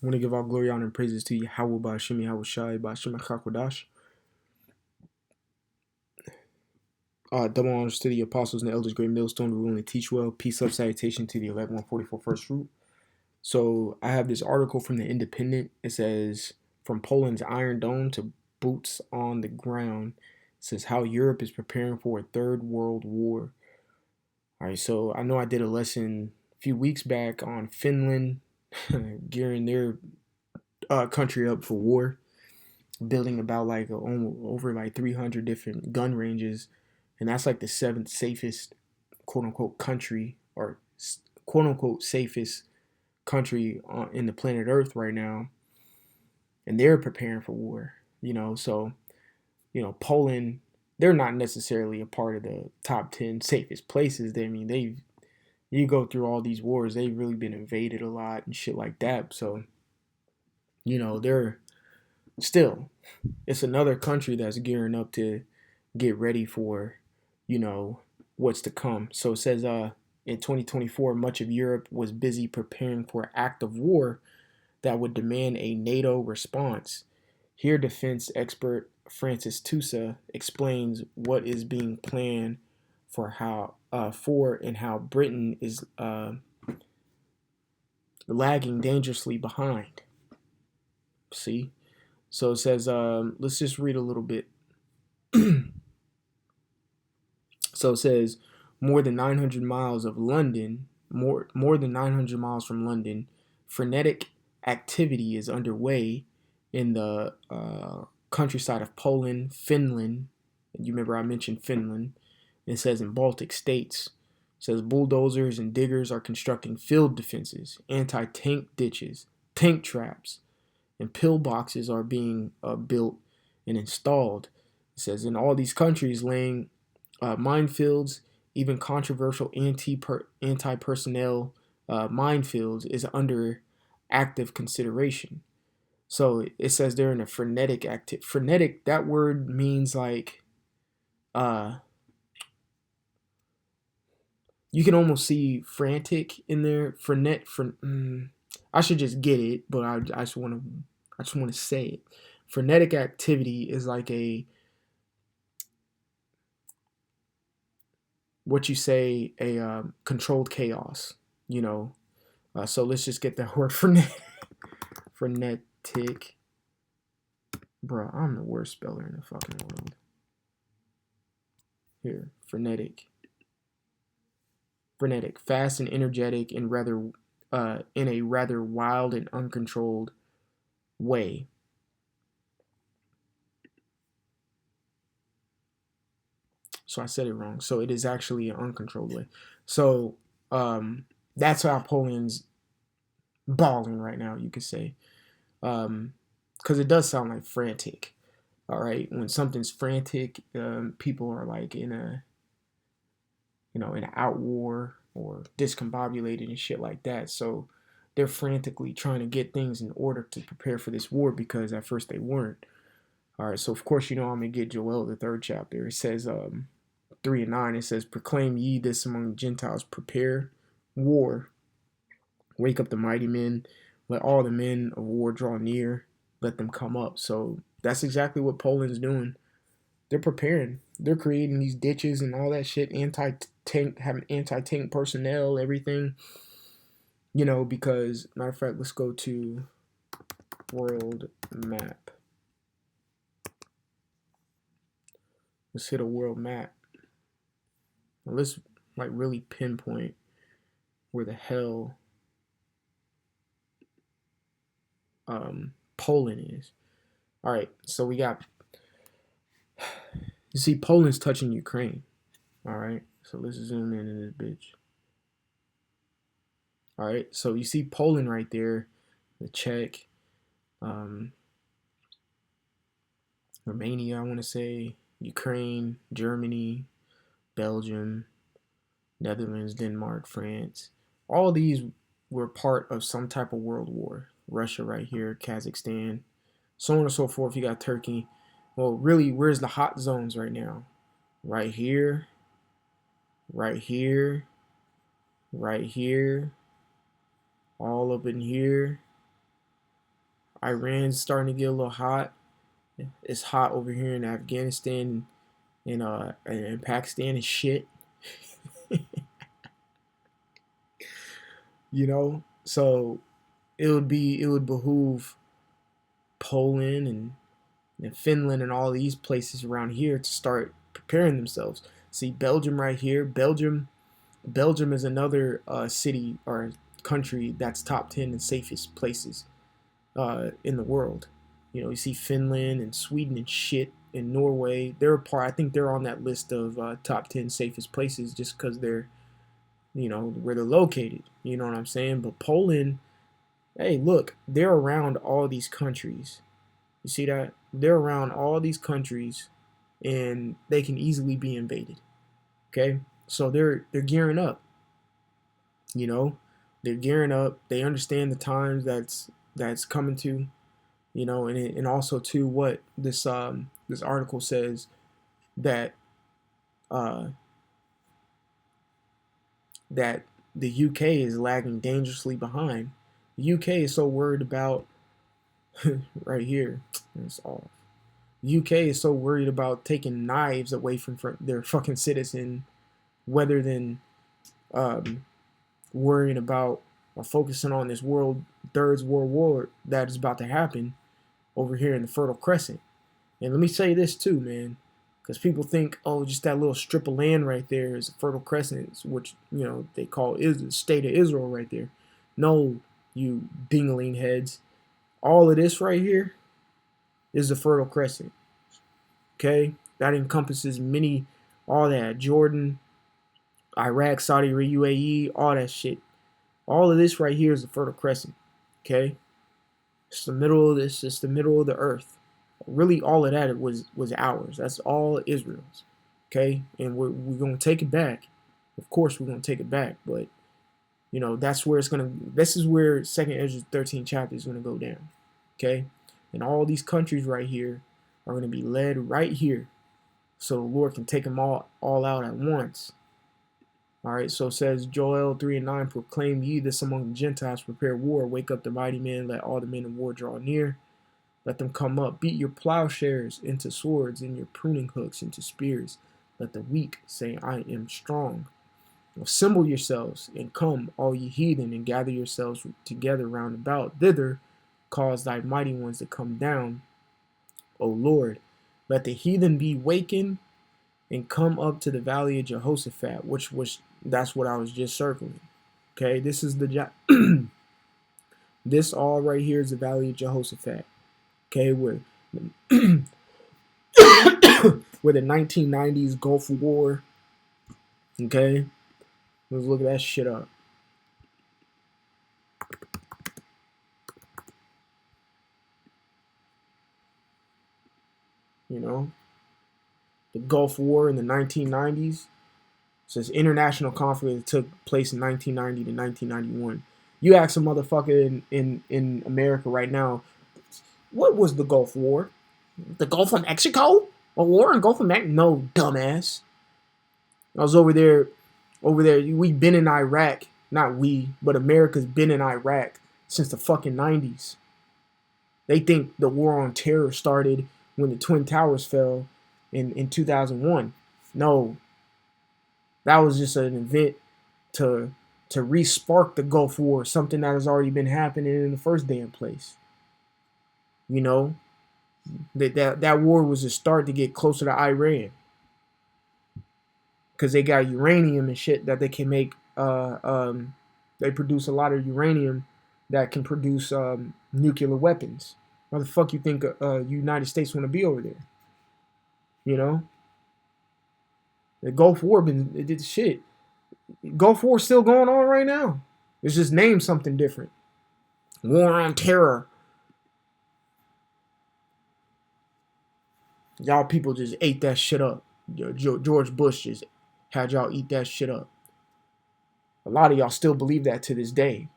I want to give all glory, honor, and praises to Yahweh Ba'ashim Yahweh Shai Ba'ashim HaKakodash. Double honors to the apostles and the elders, great millstone, who only teach well. Peace, love, salutation to the elect 144 first fruit. So I have this article from the Independent. It says, from Poland's Iron Dome to boots on the ground. It says how Europe is preparing for a third world war. All right, so I know I did a lesson a few weeks back on Finland gearing their country up for war, building about like over like 300 different gun ranges, and that's like the seventh safest quote unquote country, or quote unquote safest country in the planet Earth right now, and they're preparing for war. So Poland, they're not necessarily a part of the top 10 safest places. They you go through all these wars, they've really been invaded a lot and shit like that. So they're still, it's another country that's gearing up to get ready for, what's to come. So it says, in 2024, much of Europe was busy preparing for an act of war that would demand a NATO response. Here, defense expert Francis Tusa explains what is being planned for and how Britain is lagging dangerously behind. See? So it says, let's just read a little bit. So it says, more than 900 miles of London, more than 900 miles from London, frenetic activity is underway in the countryside of Poland, Finland. You remember I mentioned Finland. It says in Baltic states. It says bulldozers and diggers are constructing field defenses, anti-tank ditches, tank traps, and pillboxes are being built and installed. It says in all these countries laying minefields, even controversial anti-personnel minefields is under active consideration. So it says they're in a frenetic active. Frenetic, that word means like, uh, you can almost see frantic in there. I should just get it, but I just want to say it. Frenetic activity is like what you say, a controlled chaos. You know, so let's just get that word frenetic. Bruh, I'm the worst speller in the fucking world. Here, frenetic. Frenetic, fast and energetic, and rather, in a rather wild and uncontrolled way. So I said it wrong. So it is actually an uncontrolled way. So that's how Poland's balling right now, you could say. Because it does sound like frantic. All right, when something's frantic, people are like in an out war or discombobulated and shit like that. So they're frantically trying to get things in order to prepare for this war because at first they weren't. All right, so of course I'm gonna get Joel the third chapter. It says 3 and 9. It says, "Proclaim ye this among the Gentiles: Prepare war. Wake up the mighty men. Let all the men of war draw near. Let them come up." So that's exactly what Poland's doing. They're preparing. They're creating these ditches and all that shit. Anti-tank, having anti-tank personnel, everything. Because matter of fact, let's go to world map. Let's hit a world map. Now let's like really pinpoint where the hell Poland is. All right, so we got. You see, Poland's touching Ukraine. All right, so let's zoom in this bitch. All right, so you see Poland right there, the Czech, um, Romania, I want to say, Ukraine, Germany, Belgium, Netherlands, Denmark, France. All these were part of some type of world war. Russia right here, Kazakhstan, so on and so forth. You got Turkey. Well, really, where's the hot zones right now? Right here, right here, right here, all up in here, Iran's starting to get a little hot. It's hot over here in Afghanistan and Pakistan and shit. You know, so it would behoove Poland and Finland and all these places around here to start preparing themselves. See Belgium right here. Belgium is another city or country that's top 10 and safest places in the world. You know, you see Finland and Sweden and shit and Norway. They're a part. I think they're on that list of top 10 safest places just because they're, where they're located. You know what I'm saying? But Poland, hey, look, they're around all these countries. You see that? They're around all these countries, and they can easily be invaded. Okay, so they're gearing up. You know, they're gearing up. They understand the times that's coming to. And also too what this article says that uh, that the UK is lagging dangerously behind. The UK is so worried about right here. It's off. UK is so worried about taking knives away from their fucking citizen, rather than um, worrying about or focusing on this third world war that is about to happen over here in the Fertile Crescent. And let me say this too, man, because people think, oh, just that little strip of land right there is the Fertile Crescent, which they call is the state of Israel right there. No, you dingling heads, all of this right here is the Fertile Crescent. Okay, that encompasses all that Jordan, Iraq, Saudi Arabia, UAE, all that shit. All of this right here is the Fertile Crescent. Okay, it's the middle of this. It's the middle of the earth. Really, all of that was ours. That's all Israel's. Okay, and we're gonna take it back. Of course, we're gonna take it back, but that's where it's gonna. This is where Second Ezra 13 chapter is gonna go down. Okay, and all these countries right here are gonna be led right here, so the Lord can take them all out at once. All right, so it says Joel 3:9, proclaim ye this among the Gentiles, prepare war, wake up the mighty men, let all the men of war draw near. Let them come up, beat your plowshares into swords and your pruning hooks into spears. Let the weak say, I am strong. Assemble yourselves and come, all ye heathen, and gather yourselves together round about. Thither cause thy mighty ones to come down, O Lord. Let the heathen be wakened and come up to the valley of Jehoshaphat, that's what I was just circling. Okay, this is this all right here is the valley of Jehoshaphat. Okay, where where the 1990s Gulf War. Okay, let's look at that shit up. The Gulf War in the 1990s. So it's international conflict that took place in 1990 to 1991. You ask a motherfucker in America right now, what was the Gulf War? The Gulf of Mexico? A war in Gulf of Mexico? No, dumbass. I was over there. We've been in Iraq. Not we, but America's been in Iraq since the fucking 90s. They think the war on terror started when the Twin Towers fell in 2001. No, that was just an event to re-spark the Gulf War, something that has already been happening in the first damn place. That war was a start to get closer to Iran, because they got uranium and shit that they can make. They produce a lot of uranium that can produce nuclear weapons. Why the fuck you think United States want to be over there? The Gulf War it did shit. Gulf War still going on right now. It's just named something different. War on terror. Y'all people just ate that shit up. George Bush just had y'all eat that shit up. A lot of y'all still believe that to this day.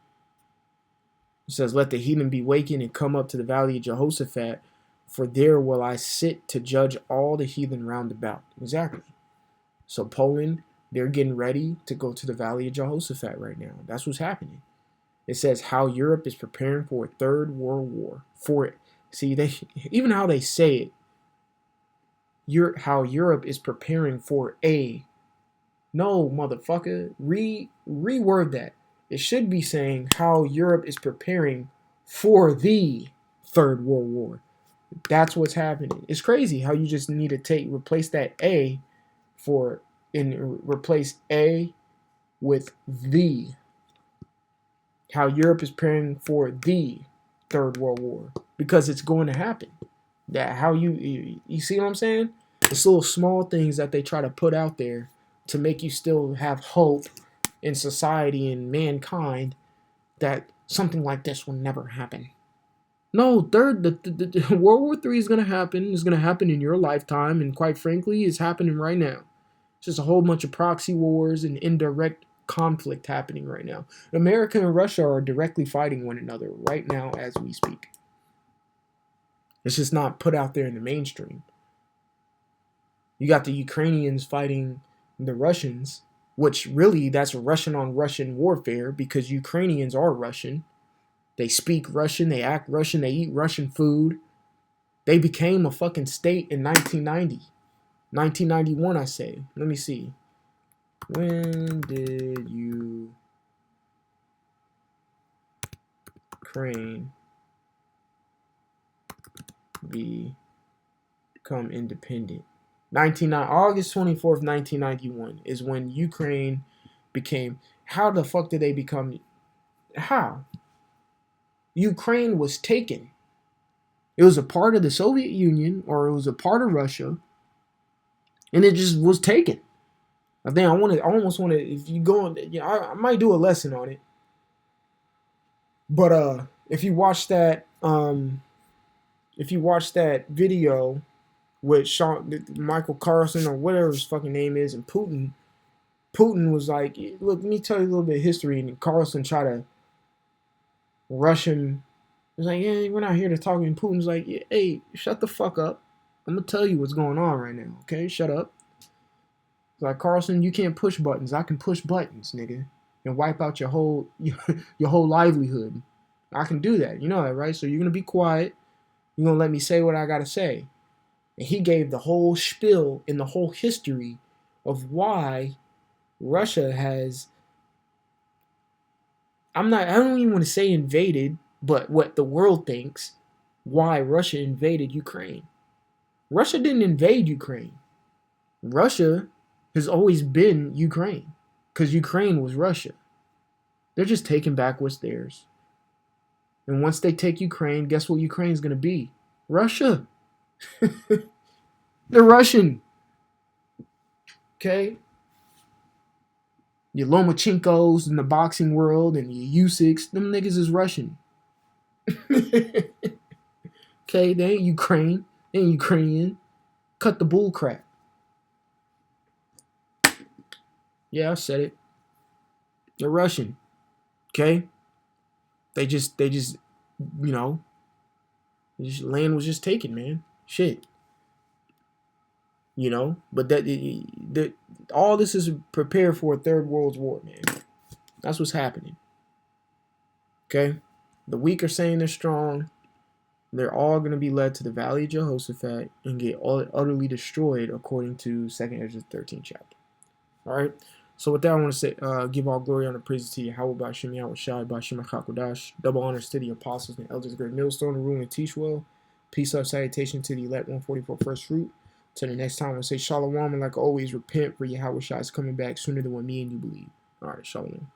It says, let the heathen be wakened and come up to the valley of Jehoshaphat, for there will I sit to judge all the heathen round about. Exactly. So Poland, they're getting ready to go to the valley of Jehoshaphat right now. That's what's happening. It says how Europe is preparing for a third world war. For it. See, they even how they say it, how Europe is preparing for a. No, motherfucker. Reword that. It should be saying how Europe is preparing for the Third World War. That's what's happening. It's crazy how you just need to replace that A and replace A with the. How Europe is preparing for the Third World War because it's going to happen. That how you see what I'm saying? It's little small things that they try to put out there to make you still have hope in society and mankind that something like this will never happen. No, the World War III is going to happen. It's going to happen in your lifetime, and quite frankly, it's happening right now. It's just a whole bunch of proxy wars and indirect conflict happening right now. America and Russia are directly fighting one another right now as we speak. It's just not put out there in the mainstream. You got the Ukrainians fighting the Russians, which really that's Russian on Russian warfare because Ukrainians are Russian. They speak Russian, they act Russian, they eat Russian food. They became a fucking state in 1990. 1991, I say. Let me see. When did Ukraine become independent? August 24th, 1991 is when Ukraine became. How the fuck did they become? How? Ukraine was taken. It was a part of the Soviet Union or it was a part of Russia, and it just was taken. I think I almost want to. If you go on, I might do a lesson on it. But if you watch that video with Michael Carlson or whatever his fucking name is, and Putin was like, look, let me tell you a little bit of history, and Carlson tried to rush him. He was like, yeah, we're not here to talk, and Putin's like, yeah, hey, shut the fuck up. I'm gonna tell you what's going on right now, okay? Shut up. It's like, Carlson, you can't push buttons. I can push buttons, nigga, and wipe out your whole livelihood. I can do that. You know that, right? So you're gonna be quiet. You're gonna let me say what I gotta say. And he gave the whole spiel in the whole history of why Russia has. I don't even want to say invaded, but what the world thinks, why Russia invaded Ukraine. Russia didn't invade Ukraine. Russia has always been Ukraine because Ukraine was Russia. They're just taking back what's theirs. And once they take Ukraine, guess what Ukraine's going to be? Russia. They're Russian. Okay? Your Lomachenkos in the boxing world and your Usyks, them niggas is Russian. Okay? They ain't Ukraine. They ain't Ukrainian. Cut the bull crap. Yeah, I said it. They're Russian. Okay? They just land was just taken, man. Shit. But that all this is prepare for a third world war, man. That's what's happening. Okay? The weak are saying they're strong. They're all going to be led to the Valley of Jehoshaphat and get utterly destroyed according to 2nd Ezra 13th chapter. All right? So with that, I want to say, give all glory, honor, praise to Yahweh by Shem Yahweh Shai by Shem HaKadosh. Double honors to the apostles and elders, great millstone, the rule and teach well. Peace, love, salutation to the elect 144 first fruit. Till the next time, I say shalom, and like always, repent for Yahweh Shai is coming back sooner than what me and you believe. All right, shalom.